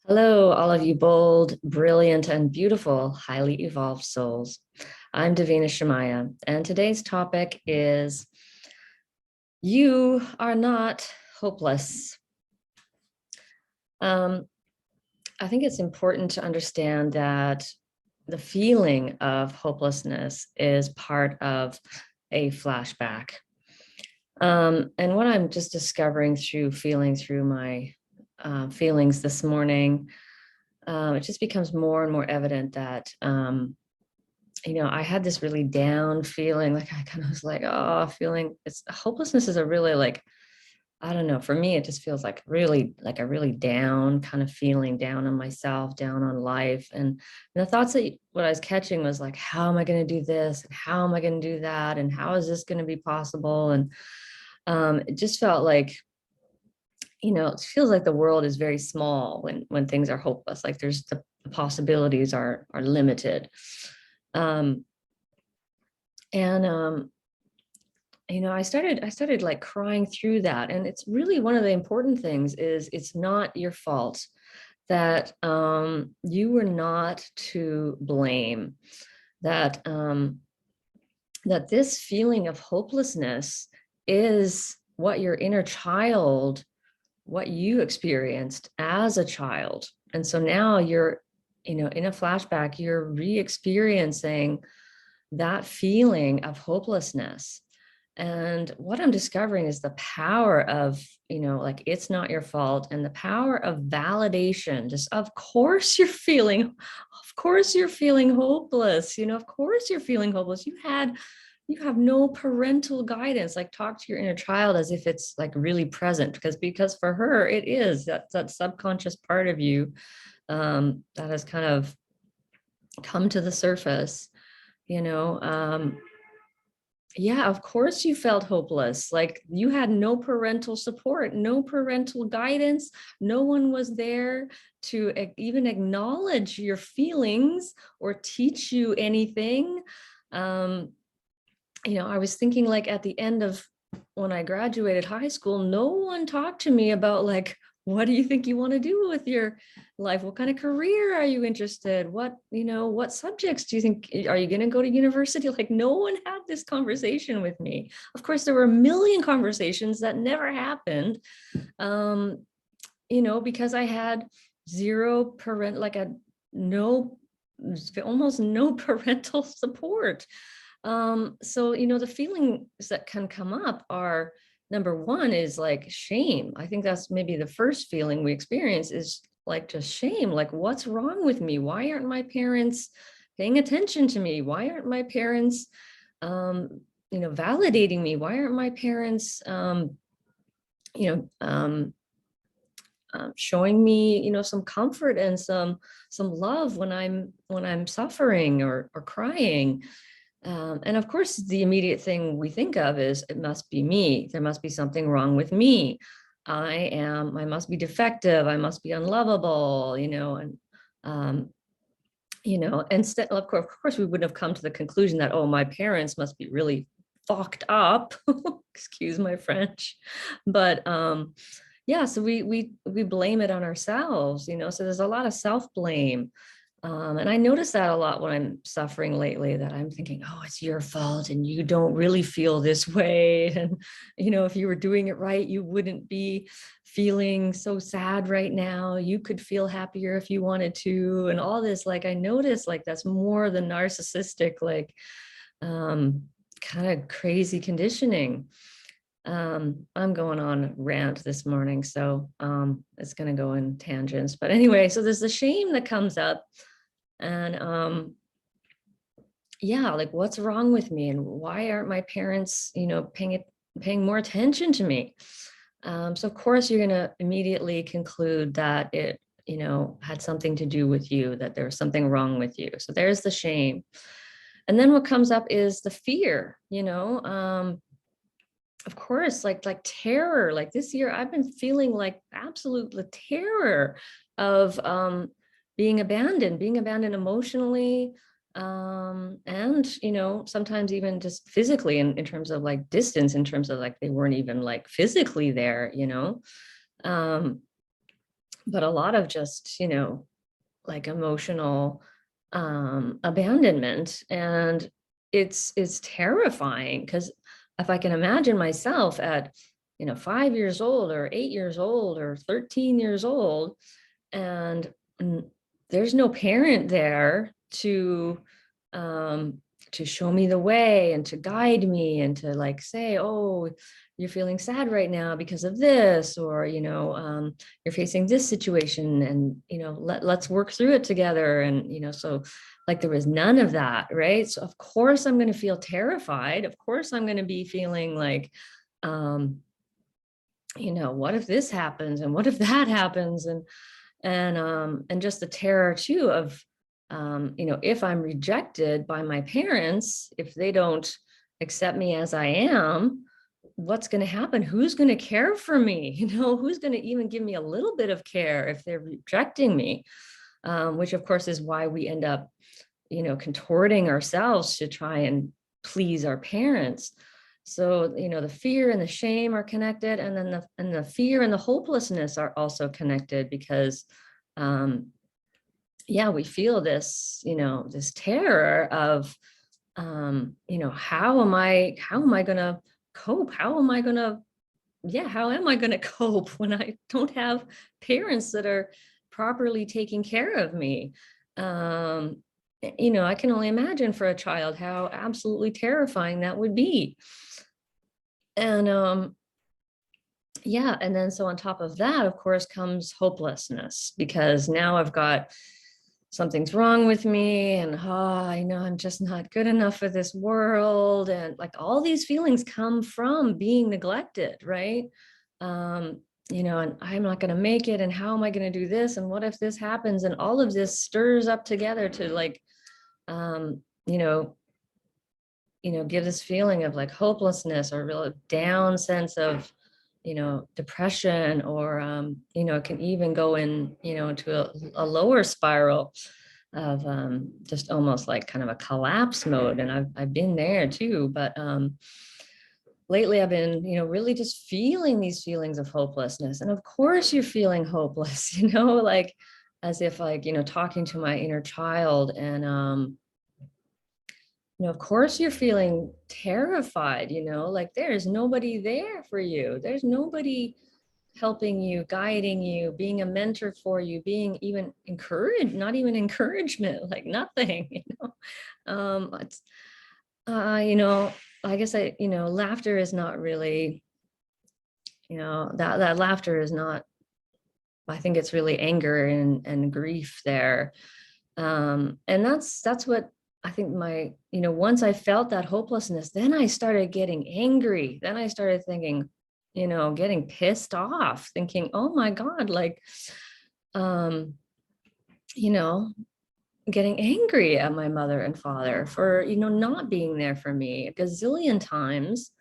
Hello, all of you bold, brilliant, and beautiful, highly evolved souls. I'm Davina Shemaya, and today's topic is You Are Not Hopeless. Um, I think it's important to understand that the feeling of hopelessness is part of a flashback. And what I'm just discovering through feeling through my feelings this morning, it just becomes more and more evident that I had this really down feeling, like I kind of was like, oh, feeling it's hopelessness is a really like, I don't know, for me, it just feels like a really down kind of feeling, down on myself, down on life. And the thoughts that what I was catching was like, how am I going to do this? And how am I going to do that? And how is this going to be possible? And it just felt like, it feels like the world is very small when things are hopeless. Like there's the possibilities are limited. Um, and I started like crying through that. And it's really one of the important things is it's not your fault, that you were not to blame, that that this feeling of hopelessness is what your inner child, what you experienced as a child. And so now you're, in a flashback, you're re-experiencing that feeling of hopelessness. And what I'm discovering is the power of, like it's not your fault, and the power of validation. Just, of course you're feeling hopeless. Of course you're feeling hopeless. You have no parental guidance. Like, talk to your inner child as if it's like really present, because for her it is that subconscious part of you that has kind of come to the surface. you know yeah, of course you felt hopeless. Like you had no parental support, no parental guidance. No one was there to even acknowledge your feelings or teach you anything. um I was thinking, like, at the end of when I graduated high school, no one talked to me about, like, what do you think you want to do with your life? What kind of career are you interested? What subjects do you think, are you going to go to university? Like, no one had this conversation with me. Of course, there were a million conversations that never happened, because I had zero parent, like a no, almost no parental support. So, the feelings that can come up are, number one is like shame. I think that's maybe the first feeling we experience, is like just shame. Like, what's wrong with me? Why aren't my parents paying attention to me? Why aren't my parents, validating me? Why aren't my parents, you know, um, showing me, some comfort and some love when I'm suffering or crying? And of course, the immediate thing we think of is, it must be me. There must be something wrong with me. I must be defective. I must be unlovable, um, instead, of course, we wouldn't have come to the conclusion that, oh, my parents must be really fucked up. Excuse my French. But yeah, so we blame it on ourselves, so there's a lot of self-blame. And I notice that a lot when I'm suffering lately, that I'm thinking, oh, it's your fault and you don't really feel this way. And, if you were doing it right, you wouldn't be feeling so sad right now. You could feel happier if you wanted to. And all this, like, I notice, like, that's more the narcissistic, like, kind of crazy conditioning. I'm going on a rant this morning, so it's going to go in tangents. But anyway, so there's the shame that comes up, and yeah, like, what's wrong with me, and why aren't my parents, paying more attention to me? So of course you're going to immediately conclude that it, had something to do with you, that there was something wrong with you. So there's the shame. And then what comes up is the fear, of course, like terror. Like this year, I've been feeling like absolute the terror of being abandoned emotionally, and sometimes even just physically, in terms of like distance, in terms of like they weren't even like physically there. Um, but a lot of just, like emotional abandonment. And it's terrifying, because if I can imagine myself at 5 years old or 8 years old or 13 years old, and there's no parent there um to show me the way and to guide me and to like say, oh, you're feeling sad right now because of this, or you're facing this situation, and let's work through it together. And so like there was none of that, right? So of course I'm going to feel terrified. Of course I'm going to be feeling like, what if this happens and what if that happens, and just the terror too of if I'm rejected by my parents, if they don't accept me as I am, what's going to happen? Who's going to care for me? Who's going to even give me a little bit of care if they're rejecting me? Which of course is why we end up contorting ourselves to try and please our parents. So the fear and the shame are connected, and then the fear and the hopelessness are also connected, because we feel this this terror of how am I going to cope? How am I going to cope when I don't have parents that are properly taking care of me? I can only imagine for a child how absolutely terrifying that would be. And and then so on top of that, of course, comes hopelessness, because now I've got something's wrong with me, and I know I'm just not good enough for this world, and like all these feelings come from being neglected, right? And I'm not going to make it, and how am I going to do this, and what if this happens, and all of this stirs up together to like give this feeling of like hopelessness, or real down sense of depression, or it can even go into a lower spiral of just almost like kind of a collapse mode. And I've been there too, but lately I've been really just feeling these feelings of hopelessness. And of course you're feeling hopeless, like as if like talking to my inner child. And of course you're feeling terrified, like there's nobody there for you. There's nobody helping you, guiding you, being a mentor for you, being even encouraged, not even encouragement, like nothing, it's, I guess laughter is not really, that laughter is not, I think it's really anger and grief there. And that's what I think once I felt that hopelessness, then I started getting angry. Then I started thinking, getting pissed off, thinking, oh my God, like, getting angry at my mother and father for, not being there for me a gazillion times.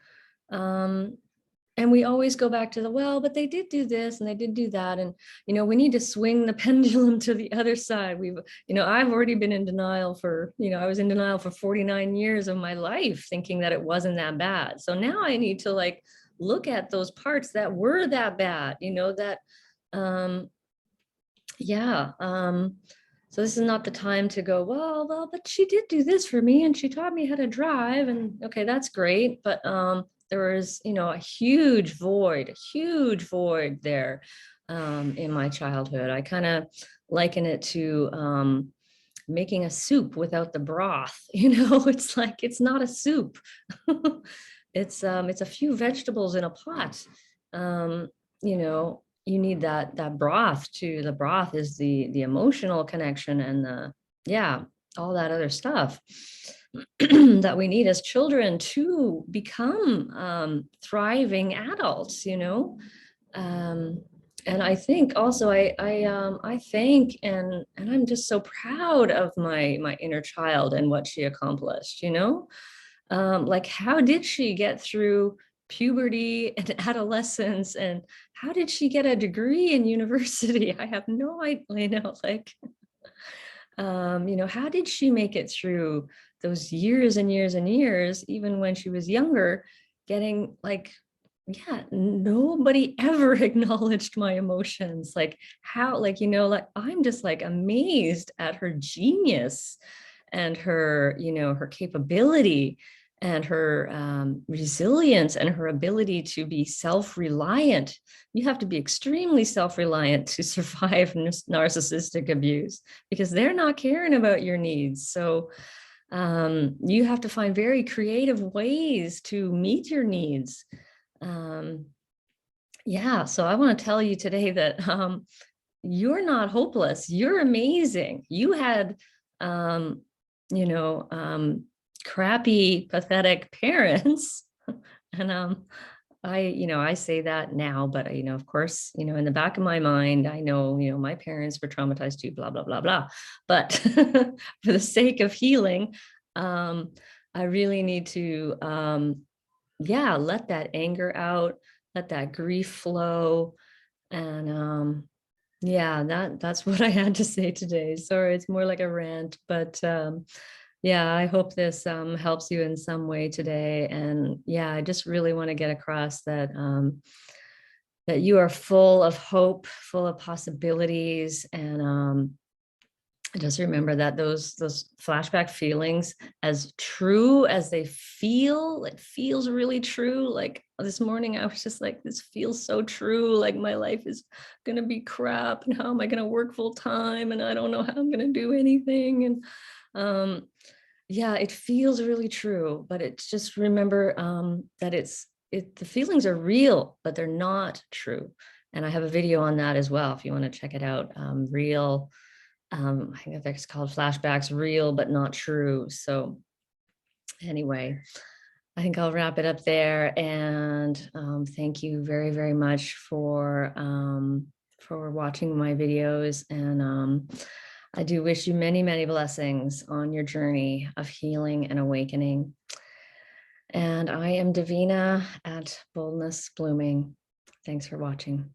And we always go back to but they did do this and they did do that. And, we need to swing the pendulum to the other side. I've already been in denial for, I was in denial for 49 years of my life, thinking that it wasn't that bad. So now I need to like look at those parts that were that bad, so this is not the time to go, well, but she did do this for me and she taught me how to drive, and okay, that's great. But there was, a huge void there in my childhood. I kind of liken it to making a soup without the broth. It's like, it's not a soup. It's a few vegetables in a pot. You need that broth too. The broth is the emotional connection and all that other stuff that we need as children to become thriving adults. And I think also I thank and I'm just so proud of my inner child and what she accomplished. Like, how did she get through puberty and adolescence, and how did she get a degree in university? I have no idea, like, how did she make it through those years and years and years, even when she was younger, getting like yeah, nobody ever acknowledged my emotions. Like how, like, like I'm just like amazed at her genius and her, her capability and her resilience and her ability to be self-reliant. You have to be extremely self-reliant to survive narcissistic abuse because they're not caring about your needs. So you have to find very creative ways to meet your needs. Um, yeah, so I want to tell you today that you're not hopeless. You're amazing. You had, um, you know, um, crappy, pathetic parents. And I say that now, but of course, in the back of my mind, I know, my parents were traumatized too, blah, blah, blah, blah. But for the sake of healing, um, I really need to, yeah, let that anger out, let that grief flow. And yeah, that's what I had to say today. Sorry, it's more like a rant, but yeah, I hope this helps you in some way today. And yeah, I just really want to get across that that you are full of hope, full of possibilities, and just remember that those flashback feelings, as true as they feel, it feels really true. Like this morning, I was just like, this feels so true. Like my life is gonna be crap, and how am I gonna work full time? And I don't know how I'm gonna do anything. And yeah, it feels really true. But it's just remember that the feelings are real, but they're not true. And I have a video on that as well if you want to check it out. Real. I think it's called Flashbacks, Real but Not True. So anyway, I think I'll wrap it up there. And thank you very, very much for watching my videos. And I do wish you many, many blessings on your journey of healing and awakening. And I am Davina at Boldness Blooming. Thanks for watching.